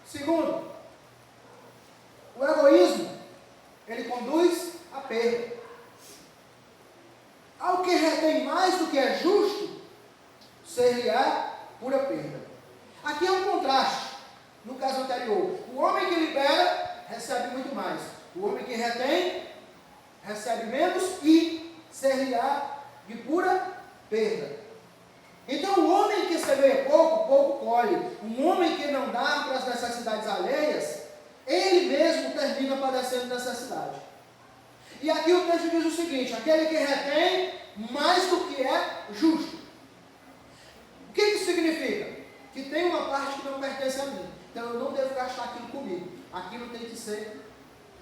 Segundo, o egoísmo, ele conduz à perda. Ao que retém mais do que é justo, ser-lhe-á pura perda. Aqui é um contraste. No caso anterior, o homem que libera, recebe muito mais. O homem que retém, recebe menos e ser-lhe-á de pura perda. Então, o homem que semeia pouco, pouco colhe. Um homem que não dá para as necessidades alheias, ele mesmo termina padecendo necessidade. E aqui o texto diz o seguinte: aquele que retém mais do que é justo. O que isso significa? Que tem uma parte que não pertence a mim. Então eu não devo gastar aquilo comigo. Aquilo tem que ser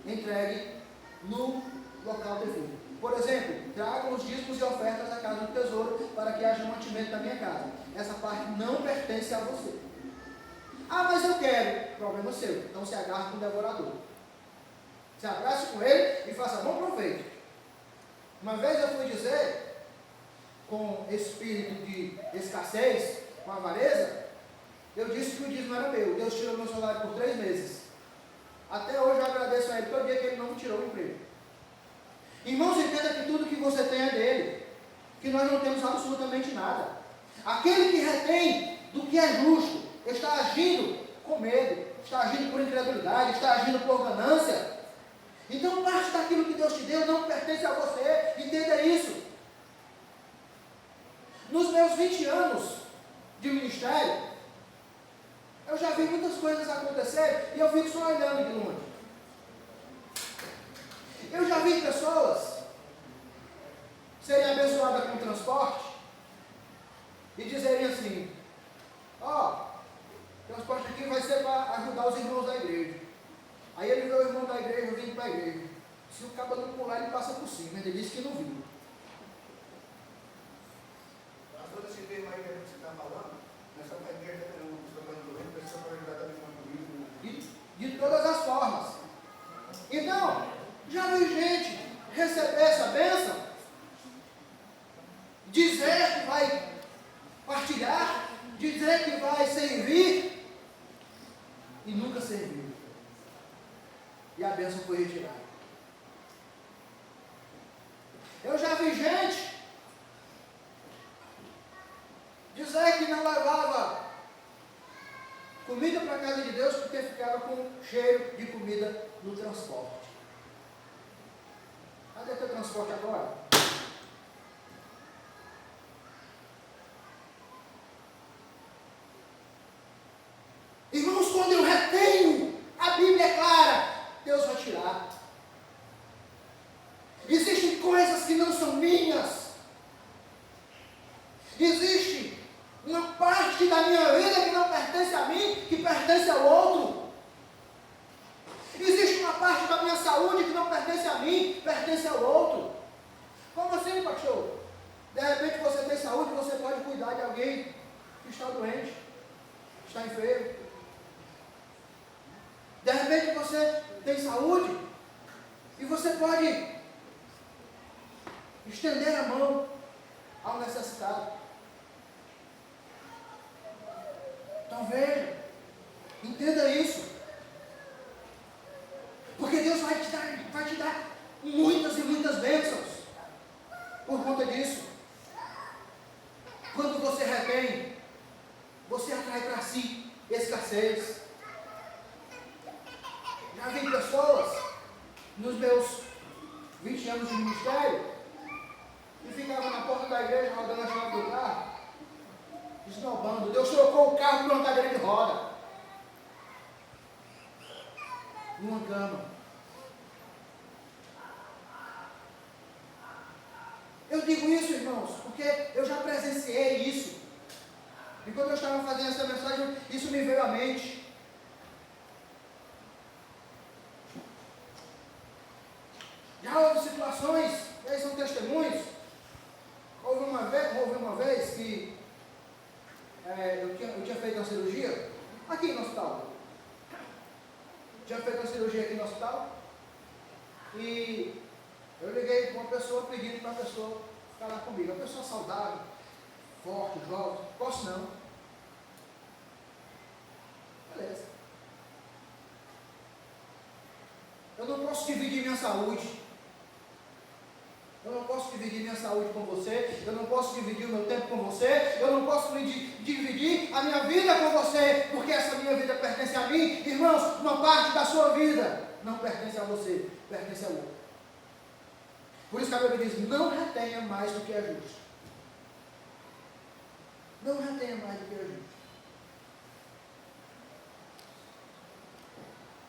entregue no local devido. Por exemplo, tragam os dízimos e ofertas à casa do tesouro para que haja mantimento da minha casa. Essa parte não pertence a você. Ah, mas eu quero. Problema seu. Então se agarre com o devorador. Se abrace com ele e faça bom proveito. Uma vez eu fui dizer, com espírito de escassez, com avareza, eu disse que o dízimo era meu. Deus tirou meu salário por 3 meses. Até hoje eu agradeço a Ele todo dia que Ele não me tirou o emprego. Irmãos, entenda que tudo que você tem é dele. Que nós não temos absolutamente nada. Aquele que retém do que é justo, está agindo com medo, está agindo por incredulidade, está agindo por ganância. Então parte daquilo que Deus te deu não pertence a você. Entenda isso. Nos meus 20 anos de ministério, eu já vi muitas coisas acontecer e eu fico só olhando de longe. Eu já vi pessoas serem abençoadas com transporte e dizerem assim: ó, o transporte aqui vai ser para ajudar os irmãos da igreja. Aí ele vê o irmão da igreja vindo para a igreja. Se o cabo não pular, ele passa por cima. Ele disse que não viu. Pastor, esse tema aí que a gente está falando, nós estamos na igreja, não estamos doendo, precisa para ajudar também com o De todas as formas. Então, já vi gente receber essa bênção, dizer que vai partilhar, dizer que vai servir e nunca serviu. E a bênção foi retirada. Eu já vi gente dizer que não levava comida para a casa de Deus porque ficava com cheiro de comida no transporte. Cadê teu transporte agora? Irmãos, quando eu retenho, a Bíblia é clara, Deus vai tirar. Existem coisas que não são minhas. Existe uma parte da minha vida que não pertence a mim, que pertence ao outro. Existe uma parte da minha saúde que não pertence a mim, pertence ao outro. Como assim, pastor? De repente você tem saúde, você pode cuidar de alguém que está doente, que está enfermo. De repente você tem saúde e você pode estender a mão ao necessitado. Então veja, entenda isso. Porque Deus vai te dar muitas e muitas bênçãos por conta disso. Quando você retém, você atrai para si escassez. Já vi pessoas nos meus 20 anos de ministério que ficavam na porta da igreja rodando a chave do carro, esnobando. Deus trocou o carro por uma cadeira de roda, numa cama. Eu digo isso, irmãos, porque eu já presenciei isso. E quando eu estava fazendo essa mensagem, isso me veio à mente. Já houve situações, eles são testemunhos. Houve uma vez que eu tinha feito uma cirurgia aqui no hospital. Tinha feito uma cirurgia aqui no hospital. E eu liguei para uma pessoa pedindo para a pessoa ficar lá comigo. Uma pessoa saudável, forte, jovem. Posso não. Beleza. Eu não posso dividir minha saúde. Eu não posso dividir minha saúde com você. Eu não posso dividir o meu tempo com você. Eu não posso dividir a minha vida com você, porque essa minha vida pertence a mim. Irmãos, uma parte da sua vida não pertence a você, pertence ao outro. Por isso que a Bíblia diz: não retenha mais do que é justo. Não retenha mais do que é justo.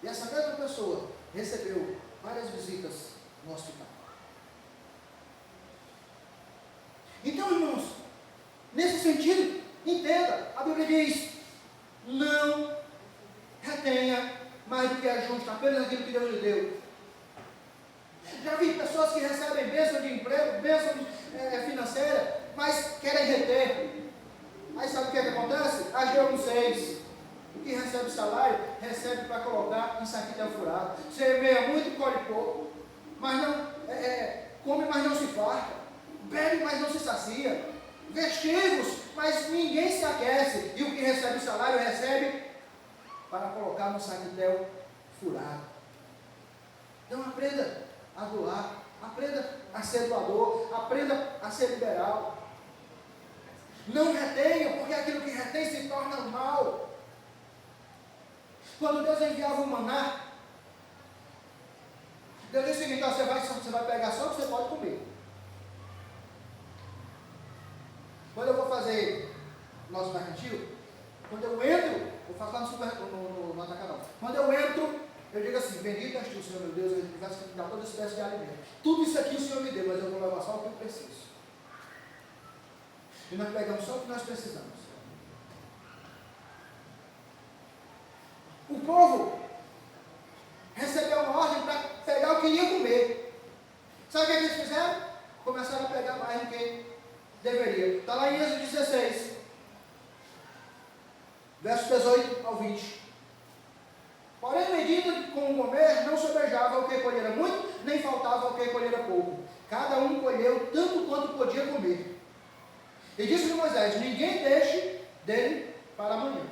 E essa mesma pessoa recebeu várias visitas no hospital. Então, irmãos, nesse sentido, entenda, a Bíblia diz: não retenha mais do que é justo, apenas aquilo que Deus lhe deu. Já vi pessoas que recebem bênção de emprego, bênção financeira, mas querem reter. Aí sabe o que acontece? Ageu 1,6. O que recebe salário, recebe para colocar em saquinho furado. Semeia muito, colhe pouco. Mas não, come, mas não se farta. Bebe, mas não se sacia. Vestigos, mas ninguém se aquece. E o que recebe salário, recebe para colocar no saquetel furado. Então aprenda a doar. Aprenda a ser doador. Aprenda a ser liberal. Não retenha, porque aquilo que retém se torna mal. Quando Deus enviava o maná, Deus disse o seguinte: você vai pegar só o que você pode comer. Quando eu vou fazer nosso mercantil, quando eu entro, eu faço lá no atacadão. Quando eu entro, eu digo assim: bendito és tu, Senhor meu Deus, ele vai me dar toda espécie de alimento. Tudo isso aqui o Senhor me deu, mas eu vou levar só o que eu preciso. E nós pegamos só o que nós precisamos. O povo recebeu uma ordem para pegar o que ia comer. Sabe o que eles fizeram? Começaram a pegar mais do que deveria. Está lá em Êxodo 16, versos 18 ao 20. Porém, à medida que com o comer, não sobejava o que colhera muito, nem faltava o que colhera pouco. Cada um colheu tanto quanto podia comer. E disse-lhe Moisés: ninguém deixe dele para amanhã.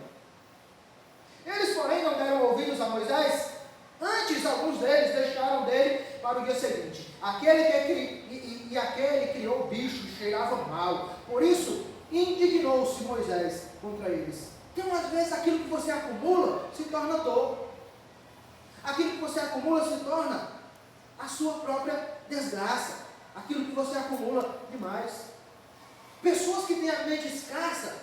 Eles, porém, não deram ouvidos a Moisés. Antes, alguns deles deixaram dele para o dia seguinte. Aquele criou bicho e cheirava mal. Por isso, indignou-se Moisés contra eles. Então, às vezes, aquilo que você acumula se torna dor. Aquilo que você acumula se torna a sua própria desgraça. Aquilo que você acumula demais. Pessoas que têm a mente escassa,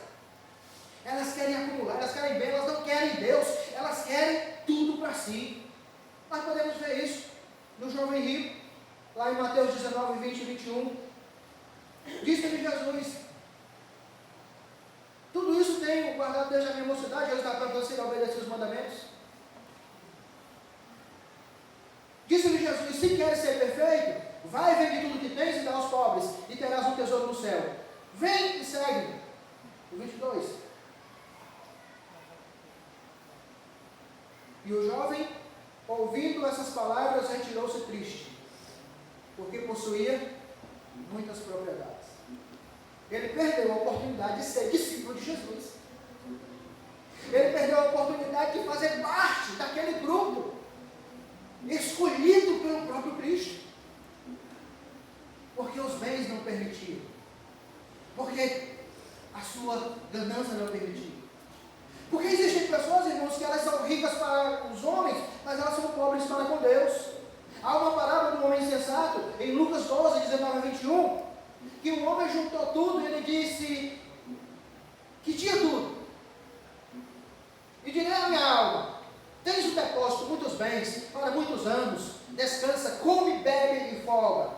elas querem acumular, elas querem bem, elas não querem Deus, elas querem tudo para si. Nós podemos ver isso no jovem rico, lá em Mateus 19, 20 e 21. Disse-lhe Jesus: tudo isso tenho guardado desde a minha mocidade. Ele está cansado a obedecer os mandamentos. Disse-lhe Jesus: se queres ser perfeito, vai e vende tudo que tens e dá aos pobres, e terás um tesouro no céu. Vem e segue-me. O 22. E o jovem, ouvindo essas palavras, retirou-se triste, porque possuía muitas propriedades. Ele perdeu a oportunidade de ser discípulo de Jesus. Ele perdeu a oportunidade de fazer parte daquele grupo escolhido pelo próprio Cristo. Porque os bens não permitiam. Porque a sua ganância não permitia. Porque existem pessoas, irmãos, que elas são ricas para os homens, mas elas são pobres para com Deus. Há uma parábola do homem insensato, em Lucas 12, 19 a 21, que o homem juntou tudo e ele disse que tinha tudo. E direi à minha alma: tens um depósito, muitos bens, para muitos anos, descansa, come, bebe e folga.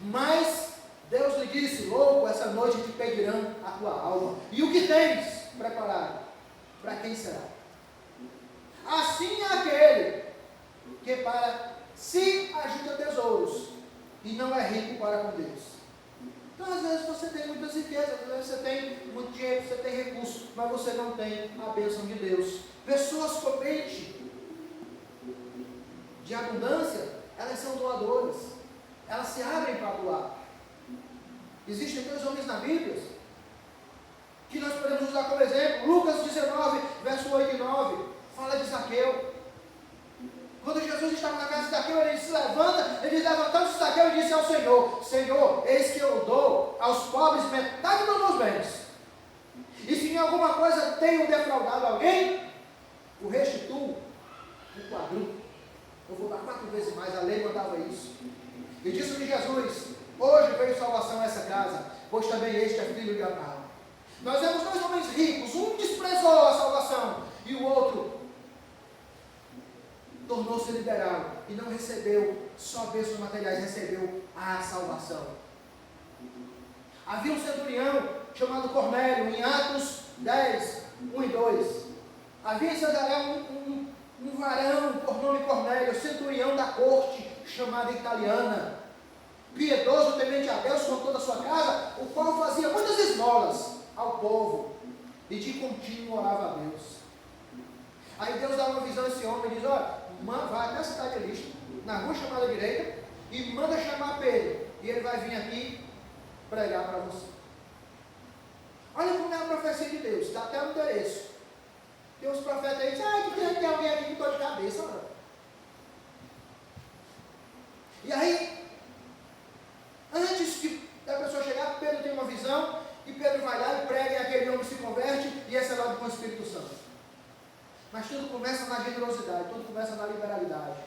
Mas Deus lhe disse: louco, essa noite te pedirão a tua alma. E o que tens preparado? Para quem será? Assim é aquele que para si ajuda tesouros e não é rico para com Deus. Então, às vezes você tem muitas riquezas, às vezes você tem muito dinheiro, você tem recursos, mas você não tem a bênção de Deus. Pessoas com mente de abundância, elas são doadoras, elas se abrem para doar. Existem dois homens na Bíblia que nós podemos usar como exemplo. Lucas 19, verso 8 e 9, fala de Zaqueu. Quando Quando Jesus estava na casa de Zaqueu, ele se levanta, ele diz, levantando-se Zaqueu e disse ao Senhor, Senhor, eis que eu dou aos pobres metade dos meus bens. E se em alguma coisa tenho defraudado alguém, o restituo, o quadruplo. Eu vou dar 4 vezes mais, a lei mandava isso. E disse-lhe Jesus, hoje veio salvação a essa casa, pois também este é filho de Abraão. Nós vemos 2 homens ricos, um desprezou a salvação e o outro tornou-se liberal e não recebeu só bênçãos materiais, recebeu a salvação. Havia um centurião chamado Cornélio, em Atos 10, 1 e 2. Havia em Cesaré um varão por nome Cornélio, centurião da corte, chamada italiana, piedoso, temente a Deus com toda a sua casa, o qual fazia muitas esmolas ao povo e de contínuo orava a Deus. Aí Deus dá uma visão a esse homem e diz, olha, vai até a cidade de Listra, na rua chamada direita, e manda chamar Pedro, e ele vai vir aqui pregar para você. Olha como é a profecia de Deus, dá até o endereço. Tem uns profetas aí que dizem, tem alguém aqui com dor de cabeça, não. E aí, antes da pessoa chegar, Pedro tem uma visão, e Pedro vai lá e prega, e aquele homem se converte, e é selado com o Espírito Santo. Mas tudo começa na generosidade, tudo começa na liberalidade.